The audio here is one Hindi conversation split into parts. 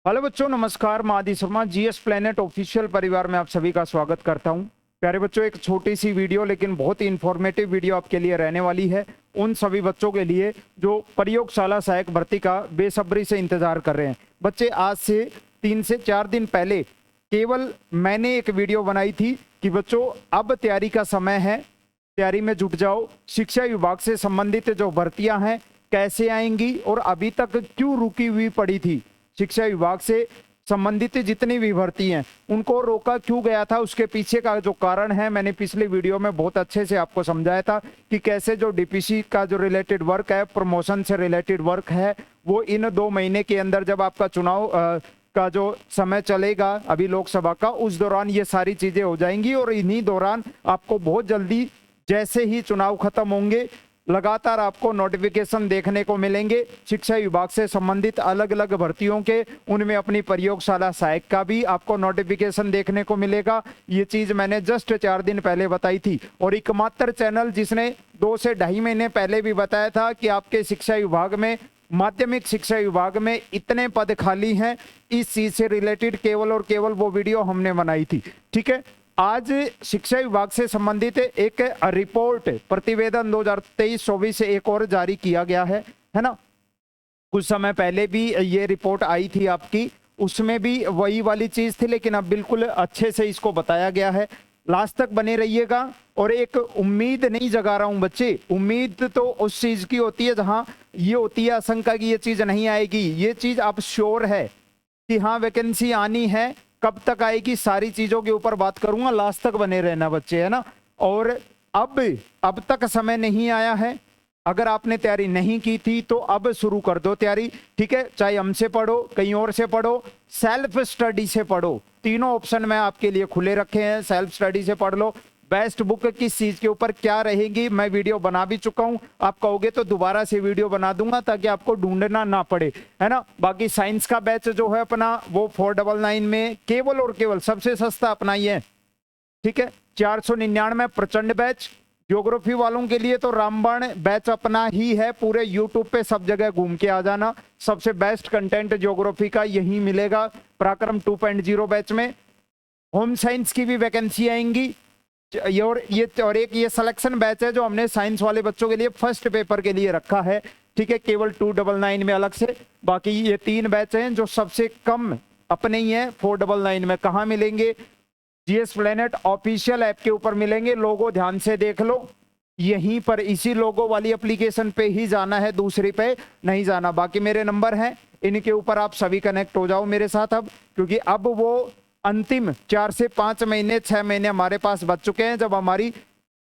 हेलो बच्चों, नमस्कार। मैं आदि शर्मा जीएस प्लेनेट ऑफिशियल परिवार में आप सभी का स्वागत करता हूं। प्यारे बच्चों, एक छोटी सी वीडियो लेकिन बहुत ही इंफॉर्मेटिव वीडियो आपके लिए रहने वाली है, उन सभी बच्चों के लिए जो प्रयोगशाला सहायक भर्ती का बेसब्री से इंतजार कर रहे हैं। बच्चे, आज से 3 से 4 दिन पहले केवल मैंने एक वीडियो बनाई थी कि बच्चों अब तैयारी का समय है, तैयारी में जुट जाओ। शिक्षा विभाग से संबंधित जो भर्तियां हैं कैसे आएंगी और अभी तक क्यों रुकी हुई पड़ी थी, शिक्षा विभाग से संबंधित जितनी भी भर्ती हैं उनको रोका क्यों गया था, उसके पीछे का जो कारण है मैंने पिछले वीडियो में बहुत अच्छे से आपको समझाया था कि कैसे जो डीपीसी का जो रिलेटेड वर्क है, प्रमोशन से रिलेटेड वर्क है, वो इन 2 महीने के अंदर जब आपका चुनाव का जो समय चलेगा अभी लोकसभा का, उस दौरान ये सारी चीजें हो जाएंगी और इन्हीं दौरान आपको बहुत जल्दी जैसे ही चुनाव खत्म होंगे लगातार आपको नोटिफिकेशन देखने को मिलेंगे शिक्षा विभाग से संबंधित अलग अलग भर्तियों के। उनमें अपनी प्रयोगशाला सहायक का भी आपको नोटिफिकेशन देखने को मिलेगा। ये चीज मैंने जस्ट 4 दिन पहले बताई थी और एकमात्र चैनल जिसने 2 से 2.5 महीने पहले भी बताया था कि आपके शिक्षा विभाग में, माध्यमिक शिक्षा विभाग में इतने पद खाली हैं, इस चीज से रिलेटेड केवल और केवल वो वीडियो हमने बनाई थी। ठीक है, आज शिक्षा विभाग से संबंधित एक रिपोर्ट प्रतिवेदन 2023-24 से एक और जारी किया गया है ना। कुछ समय पहले भी ये रिपोर्ट आई थी आपकी, उसमें भी वही वाली चीज थी, लेकिन अब बिल्कुल अच्छे से इसको बताया गया है। लास्ट तक बने रहिएगा। और एक उम्मीद नहीं जगा रहा हूं बच्चे, उम्मीद तो उस चीज की होती है जहां ये होती है आशंका की ये चीज नहीं आएगी। ये चीज आप श्योर है कि हाँ वैकेंसी आनी है, कब तक आएगी, सारी चीजों के ऊपर बात करूंगा। लास्ट तक बने रहना बच्चे, है ना। और अब तक समय नहीं आया है, अगर आपने तैयारी नहीं की थी तो अब शुरू कर दो तैयारी। ठीक है, चाहे हमसे पढ़ो, कहीं और से पढ़ो, सेल्फ स्टडी से पढ़ो, तीनों ऑप्शन मैं आपके लिए खुले रखे हैं। सेल्फ स्टडी से पढ़ लो। बेस्ट बुक किस चीज के ऊपर क्या रहेगी मैं वीडियो बना भी चुका हूं, आप कहोगे तो दोबारा से वीडियो बना दूंगा ताकि आपको ढूंढना ना पड़े, है ना। बाकी साइंस का बैच जो है अपना वो 499 में केवल और केवल सबसे सस्ता अपना ही है। ठीक है, 499 प्रचंड बैच। ज्योग्राफी वालों के लिए तो रामबाण बैच अपना ही है, पूरे यूट्यूब पे सब जगह घूम के आ जाना, सबसे बेस्ट कंटेंट ज्योग्राफी का यही मिलेगा पराक्रम 2.0 बैच में। होम साइंस की भी वैकेंसी आएंगी और एक ये सिलेक्शन बैच है जो हमने साइंस वाले बच्चों के लिए फर्स्ट पेपर के लिए रखा है। ठीक है, केवल 299 में अलग से। बाकी ये 3 बैच हैं जो सबसे कम अपने ही है 499 में। कहाँ मिलेंगे? जीएस प्लेनेट ऑफिशियल ऐप के ऊपर मिलेंगे। लोगो ध्यान से देख लो, यहीं पर इसी लोगो वाली एप्लीकेशन पे ही जाना है, दूसरी पे नहीं जाना। बाकी मेरे नंबर हैं, इनके ऊपर आप सभी कनेक्ट हो जाओ मेरे साथ अब, क्योंकि अब वो अंतिम 4 से 5 महीने 6 महीने हमारे पास बच चुके हैं जब हमारी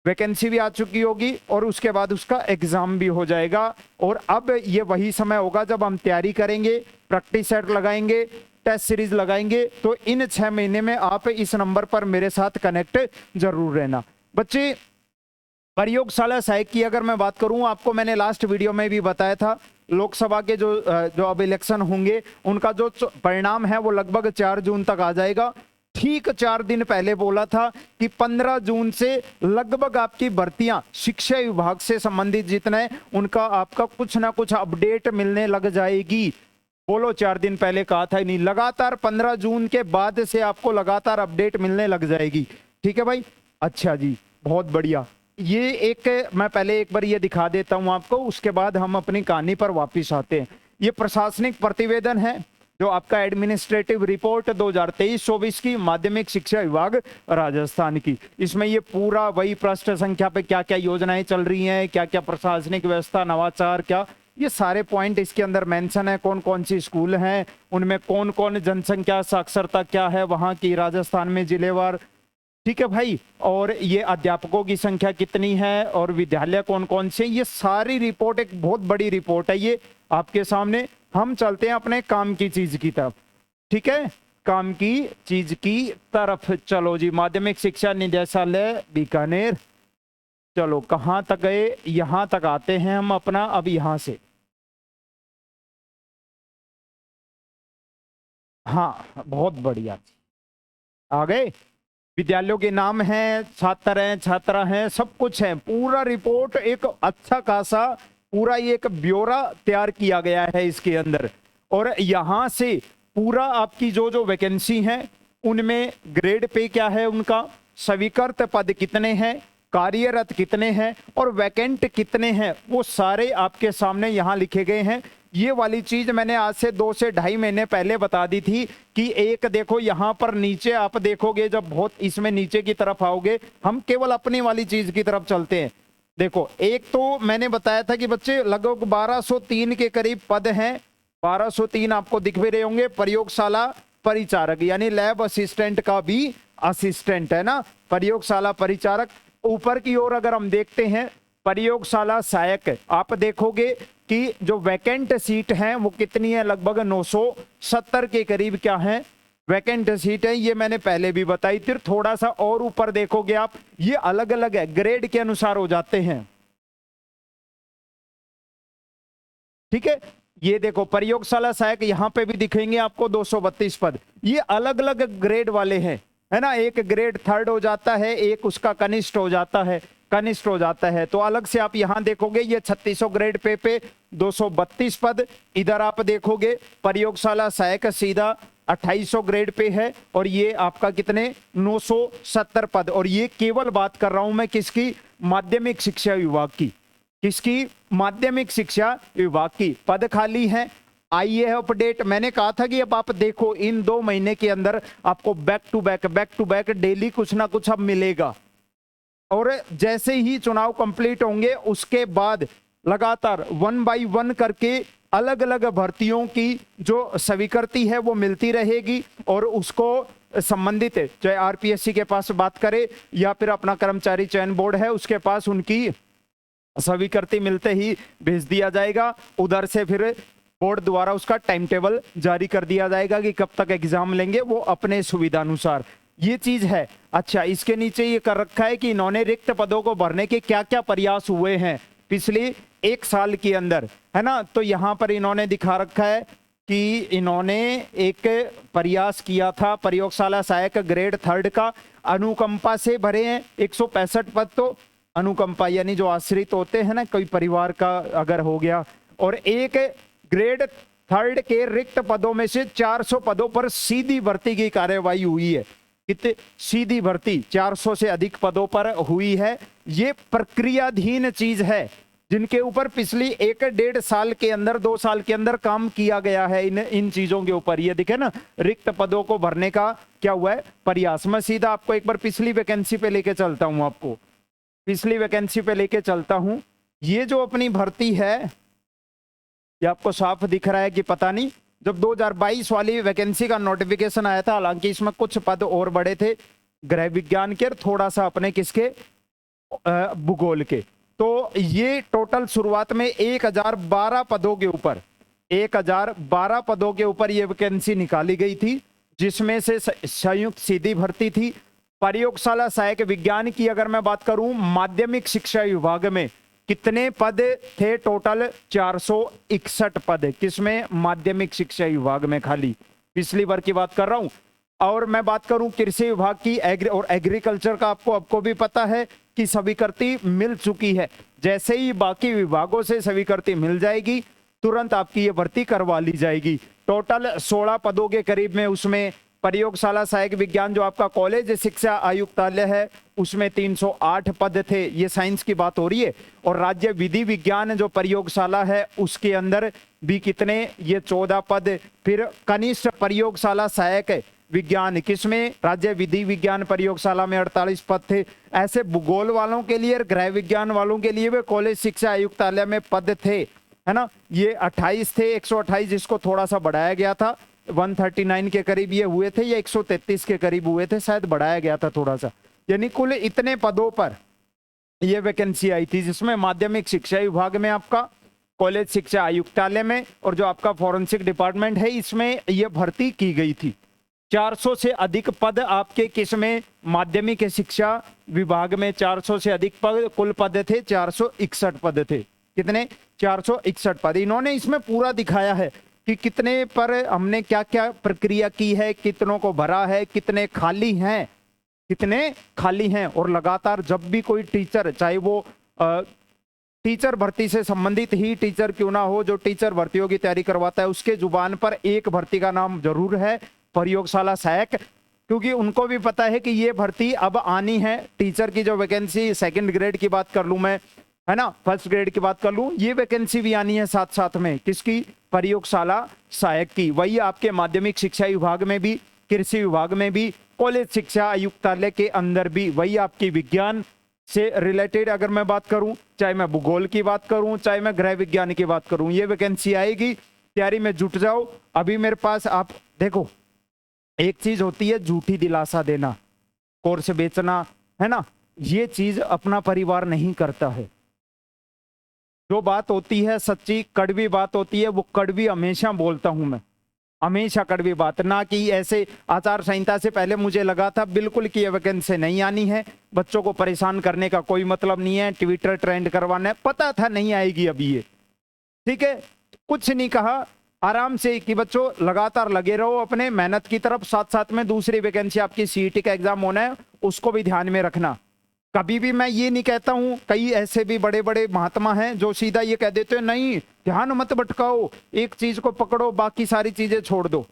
वैकेंसी भी आ चुकी होगी और उसके बाद उसका एग्जाम भी हो जाएगा। और अब ये वही समय होगा जब हम तैयारी करेंगे, प्रैक्टिस सेट लगाएंगे, टेस्ट सीरीज लगाएंगे। तो इन 6 महीने में आप इस नंबर पर मेरे साथ कनेक्ट जरूर रहना। बच्चे, प्रयोगशाला सहायक की अगर मैं बात करूं, आपको मैंने लास्ट वीडियो में भी बताया था लोकसभा के जो अब इलेक्शन होंगे उनका जो परिणाम है वो लगभग 4 जून तक आ जाएगा। ठीक 4 दिन पहले बोला था कि 15 जून से लगभग आपकी भर्तियां शिक्षा विभाग से संबंधित जितने उनका आपका कुछ ना कुछ अपडेट मिलने लग जाएगी। बोलो, 4 दिन पहले कहा था नहीं, लगातार 15 जून के बाद से आपको लगातार अपडेट मिलने लग जाएगी। ठीक है भाई, अच्छा जी, बहुत बढ़िया। ये एक मैं पहले एक बार ये दिखा देता हूं आपको, उसके बाद हम अपनी कहानी पर वापस आते हैं। ये प्रशासनिक प्रतिवेदन है जो आपका एडमिनिस्ट्रेटिव रिपोर्ट 2023-24 की माध्यमिक शिक्षा विभाग राजस्थान की। इसमें ये पूरा वही पृष्ठ संख्या पे क्या क्या योजनाएं चल रही हैं, क्या क्या प्रशासनिक व्यवस्था, नवाचार, क्या ये सारे पॉइंट इसके अंदर मेंशन है। कौन कौन सी स्कूल हैं, उनमें कौन कौन जनसंख्या साक्षरता क्या है वहां की राजस्थान में जिलेवार। ठीक है भाई, और ये अध्यापकों की संख्या कितनी है और विद्यालय कौन कौन से, ये सारी रिपोर्ट एक बहुत बड़ी रिपोर्ट है ये आपके सामने। हम चलते हैं अपने काम की चीज की तरफ। ठीक है, काम की चीज की तरफ चलो जी। माध्यमिक शिक्षा निदेशालय बीकानेर, चलो कहां तक गए, यहां तक आते हैं हम अपना। अब यहां से हाँ, बहुत बढ़िया, आ गए। विद्यालयों के नाम हैं, छात्र हैं, छात्रा हैं, सब कुछ है। पूरा रिपोर्ट एक अच्छा खासा पूरा ये एक ब्यौरा तैयार किया गया है इसके अंदर। और यहां से पूरा आपकी जो जो वैकेंसी है उनमें ग्रेड पे क्या है, उनका स्वीकृत पद कितने हैं, कार्यरत कितने हैं और वैकेंट कितने हैं, वो सारे आपके सामने यहाँ लिखे गए हैं। ये वाली चीज मैंने आज से 2 से ढाई महीने पहले बता दी थी कि एक देखो यहाँ पर नीचे आप देखोगे, जब बहुत इसमें नीचे की तरफ आओगे, हम केवल अपनी वाली चीज की तरफ चलते हैं। देखो एक तो मैंने बताया था कि बच्चे लगभग 1203 के करीब पद हैं, 1203 आपको दिख भी रहे होंगे। प्रयोगशाला परिचारक यानी लैब असिस्टेंट का भी असिस्टेंट है ना, प्रयोगशाला परिचारक। ऊपर की ओर अगर हम देखते हैं प्रयोगशाला सहायक, आप देखोगे कि जो वैकेंट सीट हैं वो कितनी है, लगभग 970 के करीब क्या है वैकेंट सीट है। ये मैंने पहले भी बताई थी। थोड़ा सा और ऊपर देखोगे आप, ये अलग अलग है, ग्रेड के अनुसार हो जाते हैं, ठीक है। ये देखो प्रयोगशाला सहायक यहाँ पे भी दिखेंगे आपको 232 पद, ये अलग अलग ग्रेड वाले हैं, है ना। एक ग्रेड 3rd हो जाता है, एक उसका कनिष्ठ हो जाता है, कनिष्ठ हो जाता है। तो अलग से आप यहाँ देखोगे ये 3600 ग्रेड पे 232 पद। इधर आप देखोगे प्रयोगशाला सहायक सीधा 2800 ग्रेड पे है और ये आपका कितने 970 पद। और ये केवल बात कर रहा हूं मैं किसकी, माध्यमिक शिक्षा विभाग की, किसकी, माध्यमिक शिक्षा विभाग की। पद खाली है, आइए है अपडेट। मैंने कहा था कि अब आप देखो इन 2 महीने के अंदर आपको बैक टू बैक डेली कुछ ना कुछ अब मिलेगा। और जैसे ही चुनाव कंप्लीट होंगे उसके बाद लगातार 1 बाय 1 करके अलग अलग भर्तियों की जो स्वीकृति है वो मिलती रहेगी और उसको संबंधित चाहे आरपीएससी के पास बात करे या फिर अपना कर्मचारी चयन बोर्ड है उसके पास उनकी स्वीकृति मिलते ही भेज दिया जाएगा। उधर से फिर बोर्ड द्वारा उसका टाइम टेबल जारी कर दिया जाएगा कि कब तक एग्जाम लेंगे, वो अपने सुविधा अनुसार। ये चीज है। अच्छा, इसके नीचे ये कर रखा है कि इन्होंने रिक्त पदों को भरने के क्या क्या प्रयास हुए हैं पिछले 1 साल के अंदर, है ना। तो यहाँ पर इन्होंने दिखा रखा है कि इन्होंने एक प्रयास किया था प्रयोगशाला सहायक ग्रेड 3rd का, अनुकंपा से भरे हैं 165 पद। तो अनुकंपा यानी जो आश्रित होते हैं ना, कोई परिवार का अगर हो गया। और एक ग्रेड 3rd के रिक्त पदों में से 400 पदों पर सीधी भर्ती की कार्यवाही हुई है। कितने सीधी भर्ती 400 से अधिक पदों पर हुई है। ये प्रक्रियाधीन चीज है जिनके ऊपर पिछली 1-1.5 साल के अंदर 2 साल के अंदर काम किया गया है इन चीजों के ऊपर। ये दिखे ना, रिक्त पदों को भरने का क्या हुआ है प्रयास। मैं सीधा आपको एक बार पिछली वैकेंसी पे लेके चलता हूं, आपको पिछली वैकेंसी पे लेके चलता हूं। ये जो अपनी भर्ती है ये आपको साफ दिख रहा है कि पता नहीं, जब 2022 वाली वैकेंसी का नोटिफिकेशन आया था, हालांकि इसमें कुछ पद और बड़े थे गृह विज्ञान के, थोड़ा सा अपने किसके भूगोल के। तो ये टोटल शुरुआत में 1012 पदों के ऊपर 1012 पदों के ऊपर ये वैकेंसी निकाली गई थी, जिसमें से संयुक्त सीधी भर्ती थी। प्रयोगशाला सहायक विज्ञान की अगर मैं बात करूं, माध्यमिक शिक्षा विभाग में कितने पद थे टोटल 461 पद। किसमें, माध्यमिक शिक्षा विभाग में खाली, पिछली बार की बात कर रहा हूं। और मैं बात करूं कृषि विभाग की और एग्रीकल्चर का, आपको भी पता है कि स्वीकृति मिल चुकी है। जैसे ही बाकी विभागों से स्वीकृति मिल जाएगी तुरंत आपकी ये भर्ती करवा ली जाएगी। टोटल 16 पदों के करीब में उसमें प्रयोगशाला सहायक विज्ञान जो आपका कॉलेज शिक्षा आयुक्तालय है उसमें 308 पद थे, ये साइंस की बात हो रही है। और राज्य विधि विज्ञान जो प्रयोगशाला है उसके अंदर भी कितने, ये 14 पद। फिर कनिष्ठ प्रयोगशाला सहायक विज्ञान किसमें, राज्य विधि विज्ञान प्रयोगशाला में 48 पद थे। ऐसे भूगोल वालों के लिए और गृह विज्ञान वालों के लिए वे कॉलेज शिक्षा आयुक्तालय में पद थे, है ना। ये 28 थे, 128 जिसको थोड़ा सा बढ़ाया गया था, 139 के करीब ये हुए थे या 133 के करीब हुए थे, शायद बढ़ाया गया था थोड़ा सा। यानी कुल इतने पदों पर ये वैकेंसी आई थी, जिसमें माध्यमिक शिक्षा विभाग में आपका, कॉलेज शिक्षा आयुक्तालय में और जो आपका फॉरेंसिक डिपार्टमेंट है इसमें ये भर्ती की गई थी। 400 से अधिक पद आपके किसमें, माध्यमिक शिक्षा विभाग में 400 से अधिक पद, कुल पद थे 461 पद थे। कितने, 461 पद। इन्होंने इसमें पूरा दिखाया है कि कितने पर हमने क्या क्या प्रक्रिया की है, कितनों को भरा है, कितने खाली हैं, कितने खाली हैं। और लगातार जब भी कोई टीचर, चाहे वो टीचर भर्ती से संबंधित ही टीचर क्यों ना हो, जो टीचर भर्तियों की तैयारी करवाता है उसके जुबान पर एक भर्ती का नाम जरूर है, प्रयोगशाला सहायक, क्योंकि उनको भी पता है कि ये भर्ती अब आनी है। टीचर की जो वैकेंसी सेकंड ग्रेड की बात कर लूं मैं, है ना, फर्स्ट ग्रेड की बात कर लूं, ये वैकेंसी भी आनी है साथ साथ में, किसकी, प्रयोगशाला सहायक की। वही आपके माध्यमिक शिक्षा विभाग में भी, कृषि विभाग में भी, कॉलेज शिक्षा आयुक्तालय के अंदर भी, वही आपकी विज्ञान से रिलेटेड अगर मैं बात करूं, चाहे मैं भूगोल की बात करूं, चाहे मैं गृह विज्ञान की बात करूं, ये वैकेंसी आएगी। तैयारी में जुट जाओ। अभी मेरे पास आप देखो, एक चीज होती है झूठी दिलासा देना, कोर्स बेचना, है ना, ये चीज अपना परिवार नहीं करता है। जो बात होती है सच्ची कड़वी बात होती है, वो कड़वी हमेशा बोलता हूं मैं, हमेशा कड़वी बात, ना कि ऐसे आचार संहिता से पहले मुझे लगा था बिल्कुल कि ये वैकेंसी नहीं आनी है, बच्चों को परेशान करने का कोई मतलब नहीं है, ट्विटर ट्रेंड करवाना है, पता था नहीं आएगी अभी ये, ठीक है, कुछ नहीं कहा, आराम से कि बच्चों लगातार लगे रहो अपने मेहनत की तरफ, साथ साथ में दूसरी वैकेंसी आपकी सीईटी का एग्जाम होना है उसको भी ध्यान में रखना। कभी भी मैं ये नहीं कहता हूं, कई ऐसे भी बड़े बड़े महात्मा हैं जो सीधा ये कह देते हैं नहीं ध्यान मत भटकाओ, एक चीज को पकड़ो बाकी सारी चीजें छोड़ दो,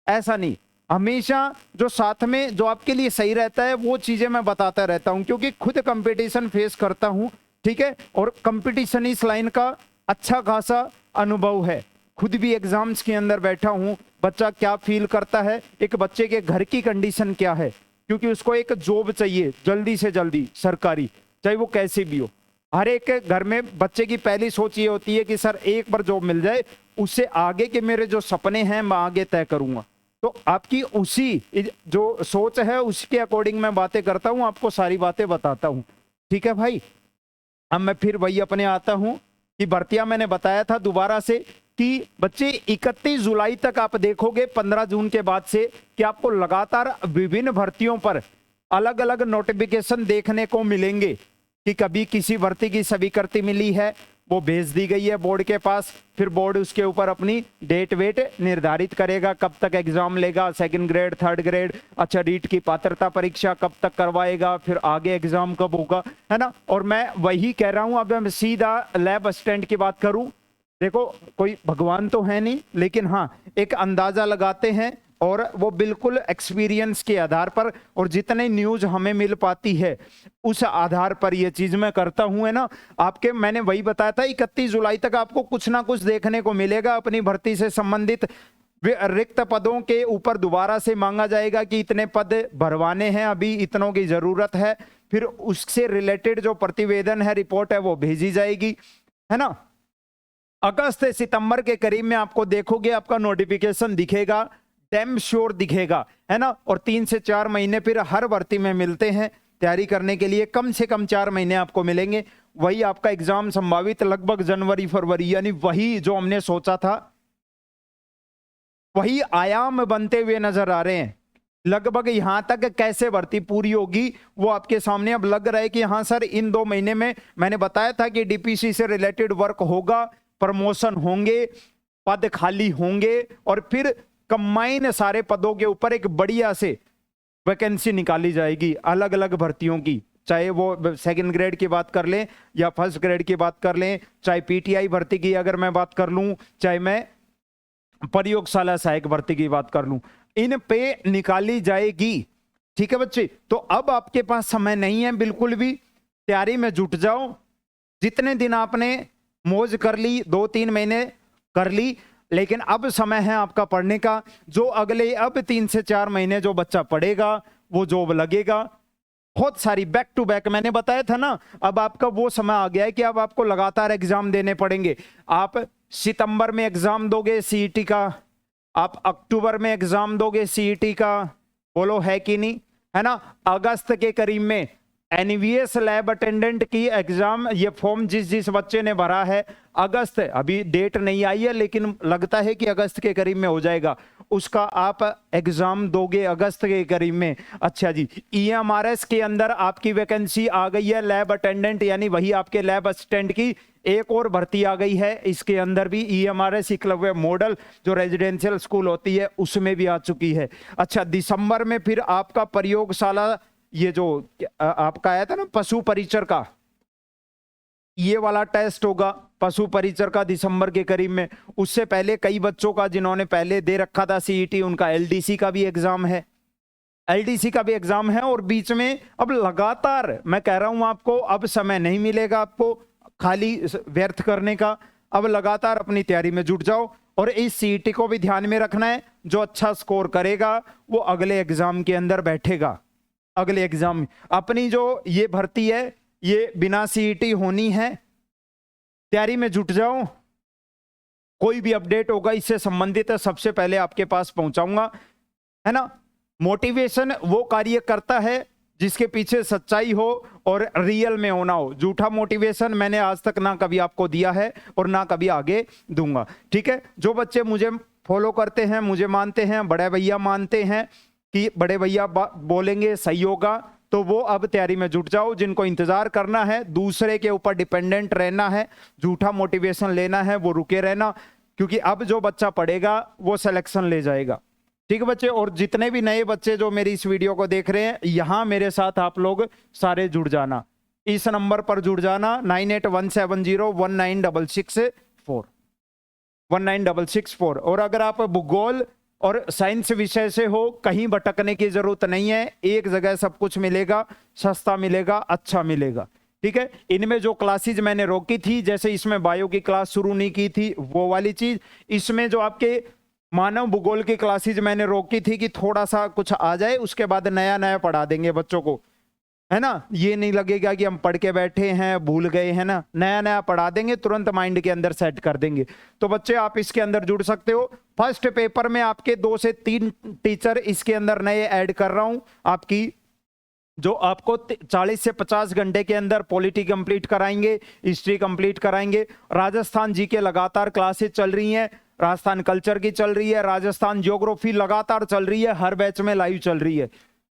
ऐसा नहीं। हमेशा जो साथ में जो आपके लिए सही रहता है वो चीजें मैं बताता रहता हूं, क्योंकि खुद कंपटीशन फेस करता हूं, ठीक है, और कंपटीशन इस लाइन का अच्छा खासा अनुभव है, खुद भी एग्जाम्स के अंदर बैठा हूं, बच्चा क्या फील करता है, एक बच्चे के घर की कंडीशन क्या है, क्योंकि उसको एक जॉब चाहिए जल्दी से जल्दी सरकारी, चाहे वो कैसी भी हो। हर एक घर में बच्चे की पहली सोच ये होती है कि सर एक बार जॉब मिल जाए, उससे आगे के मेरे जो सपने हैं मैं आगे तय करूंगा। तो आपकी उसी जो सोच है उसके अकॉर्डिंग मैं बातें करता हूं, आपको सारी बातें बताता हूं, ठीक है भाई। अब मैं फिर वही अपने आता हूं कि भर्तियां मैंने बताया था दोबारा से कि बच्चे 31 जुलाई तक आप देखोगे 15 जून के बाद से कि आपको लगातार विभिन्न भर्तियों पर अलग अलग नोटिफिकेशन देखने को मिलेंगे, कि कभी किसी भर्ती की स्वीकृति मिली है वो भेज दी गई है बोर्ड के पास, फिर बोर्ड उसके ऊपर अपनी डेट वेट निर्धारित करेगा, कब तक एग्जाम लेगा, सेकंड ग्रेड थर्ड ग्रेड, अच्छा रीट की पात्रता परीक्षा कब तक करवाएगा, फिर आगे एग्जाम कब होगा, है ना। और मैं वही कह रहा हूं, अब मैं सीधा लैब असिस्टेंट की बात करूं, देखो कोई भगवान तो है नहीं, लेकिन हाँ एक अंदाजा लगाते हैं, और वो बिल्कुल एक्सपीरियंस के आधार पर और जितने न्यूज हमें मिल पाती है उस आधार पर ये चीज मैं करता हूं, है ना। आपके मैंने वही बताया था 31 जुलाई तक आपको कुछ ना कुछ देखने को मिलेगा अपनी भर्ती से संबंधित। रिक्त पदों के ऊपर दोबारा से मांगा जाएगा कि इतने पद भरवाने हैं, अभी इतनों की जरूरत है, फिर उससे रिलेटेड जो प्रतिवेदन है रिपोर्ट है वो भेजी जाएगी, है ना। अगस्त से सितंबर के करीब में आपको देखोगे आपका नोटिफिकेशन दिखेगा, डैम श्योर दिखेगा, है ना। और 3 से 4 महीने फिर हर भर्ती में मिलते हैं तैयारी करने के लिए, कम से कम 4 महीने आपको मिलेंगे। वही आपका एग्जाम संभावित लगभग जनवरी फरवरी, यानी वही जो हमने सोचा था वही आयाम बनते हुए नजर आ रहे हैं। लगभग यहां तक कैसे भर्ती पूरी होगी वो आपके सामने अब लग रहा है कि हाँ सर इन 2 महीने में मैंने बताया था कि डीपीसी से रिलेटेड वर्क होगा, प्रमोशन होंगे, पद खाली होंगे, और फिर कंबाइन सारे पदों के ऊपर एक बढ़िया से वैकेंसी निकाली जाएगी अलग अलग भर्तियों की, चाहे वो सेकंड ग्रेड की बात कर लें या फर्स्ट ग्रेड की बात कर लें, चाहे पीटीआई भर्ती की अगर मैं बात कर लूं, चाहे मैं प्रयोगशाला सहायक भर्ती की बात कर लूं, इन पे निकाली जाएगी, ठीक है बच्चे। तो अब आपके पास समय नहीं है बिल्कुल भी, तैयारी में जुट जाओ। जितने दिन आपने मौज कर ली, 2-3 महीने कर ली, लेकिन अब समय है आपका पढ़ने का। जो अगले अब 3 से 4 महीने जो बच्चा पढ़ेगा वो जॉब लगेगा, बहुत सारी बैक टू बैक, मैंने बताया था ना। अब आपका वो समय आ गया है कि अब आपको लगातार एग्जाम देने पड़ेंगे। आप सितंबर में एग्जाम दोगे सीईटी का, आप अक्टूबर में एग्जाम दोगे सीईटी का, बोलो है कि नहीं, है ना। अगस्त के करीब में एनवीएस लैब अटेंडेंट की एग्जाम, ये फॉर्म जिस जिस बच्चे ने भरा है, अगस्त, अभी डेट नहीं आई है लेकिन लगता है कि अगस्त के करीब में हो जाएगा, उसका आप एग्जाम दोगे अगस्त के करीब में। अच्छा जी, ईएमआरएस के अंदर आपकी वैकेंसी आ गई है लैब अटेंडेंट, यानी वही आपके लैब असिस्टेंट की एक और भर्ती आ गई है, इसके अंदर भी ईएमआरएस एकलव्य मॉडल जो रेजिडेंशियल स्कूल होती है उसमें भी आ चुकी है। अच्छा, दिसंबर में फिर आपका प्रयोगशाला, ये जो आपका आया था ना पशु परिचर का, ये वाला टेस्ट होगा पशु परिचर का दिसंबर के करीब में। उससे पहले कई बच्चों का जिन्होंने पहले दे रखा था सीईटी, उनका एलडीसी का भी एग्जाम है, एलडीसी का भी एग्जाम है। और बीच में अब लगातार मैं कह रहा हूं आपको, अब समय नहीं मिलेगा आपको खाली व्यर्थ करने का। अब लगातार अपनी तैयारी में जुट जाओ और इस सीईटी को भी ध्यान में रखना है। जो अच्छा स्कोर करेगा वो अगले एग्जाम के अंदर बैठेगा। अगले एग्जाम में अपनी जो ये भर्ती है ये बिना सीईटी होनी है। तैयारी में जुट जाओ। कोई भी अपडेट होगा इससे संबंधित है सबसे पहले आपके पास पहुंचाऊंगा, है ना। मोटिवेशन वो कार्य करता है जिसके पीछे सच्चाई हो और रियल में होना हो। झूठा मोटिवेशन मैंने आज तक ना कभी आपको दिया है और ना कभी आगे दूंगा, ठीक है। जो बच्चे मुझे फॉलो करते हैं, मुझे मानते हैं, बड़े भैया मानते हैं कि बड़े भैया बोलेंगे सही होगा, तो वो अब तैयारी में जुट जाओ। जिनको इंतजार करना है, दूसरे के ऊपर डिपेंडेंट रहना है, झूठा मोटिवेशन लेना है, वो रुके रहना, क्योंकि अब जो बच्चा पढ़ेगा वो सिलेक्शन ले जाएगा, ठीक है बच्चे। और जितने भी नए बच्चे जो मेरी इस वीडियो को देख रहे हैं, यहां मेरे साथ आप लोग सारे जुड़ जाना, इस नंबर पर जुड़ जाना 9817019664 19664। और अगर आप भूगोल और साइंस विषय से हो, कहीं भटकने की जरूरत नहीं है, एक जगह सब कुछ मिलेगा, सस्ता मिलेगा, अच्छा मिलेगा, ठीक है। इनमें जो क्लासेज मैंने रोकी थी, जैसे इसमें बायो की क्लास शुरू नहीं की थी वो वाली चीज, इसमें जो आपके मानव भूगोल की क्लासेज मैंने रोकी थी कि थोड़ा सा कुछ आ जाए, उसके बाद नया नया पढ़ा देंगे बच्चों को, है ना। ये नहीं लगेगा कि हम पढ़ के बैठे हैं भूल गए, है ना। नया नया पढ़ा देंगे, तुरंत माइंड के अंदर सेट कर देंगे। तो बच्चे आप इसके अंदर जुड़ सकते हो। फर्स्ट पेपर में आपके 2 से 3 टीचर इसके अंदर नए ऐड कर रहा हूं आपकी, जो आपको 40 से 50 घंटे के अंदर पॉलिटी कंप्लीट कराएंगे, हिस्ट्री कंप्लीट कराएंगे। राजस्थान जी के लगातार क्लासेस चल रही हैं, राजस्थान कल्चर की चल रही है, राजस्थान ज्योग्राफी लगातार चल रही है, हर बैच में लाइव चल रही है,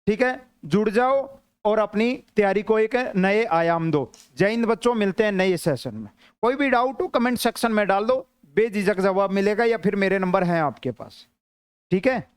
ठीक है। जुड़ जाओ और अपनी तैयारी को एक नए आयाम दो। जय हिंद बच्चों, मिलते हैं नए सेशन में। कोई भी डाउट हो कमेंट सेक्शन में डाल दो, बेझिझक जवाब मिलेगा, या फिर मेरे नंबर हैं आपके पास, ठीक है।